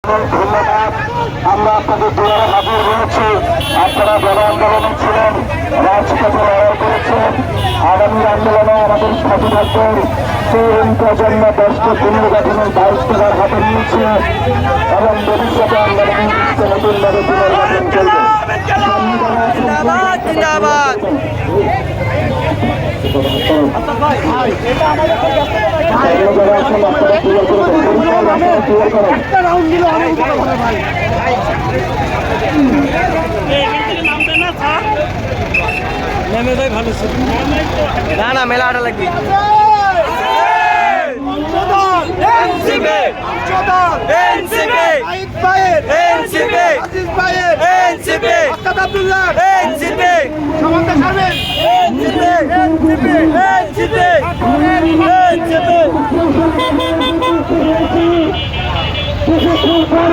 ধন্যবাদ। আমরা আপনাদের দুয়ারে হাজির হয়েছি। আপনারা গণ আন্দোলনে ছিলেন, রাজপথে লড়াই করেছেন। আগামী আন্দোলনে আমাদের সাথে থাকবেন। তরুণ প্রজন্ম দেশকে পুনর্গঠনের দায়িত্ব তার হাতে নিয়েছে এবং ভবিষ্যতে আন্দোলনের নতুনভাবে পুনর্গঠন চলবে। না না মেলাটা লাগবে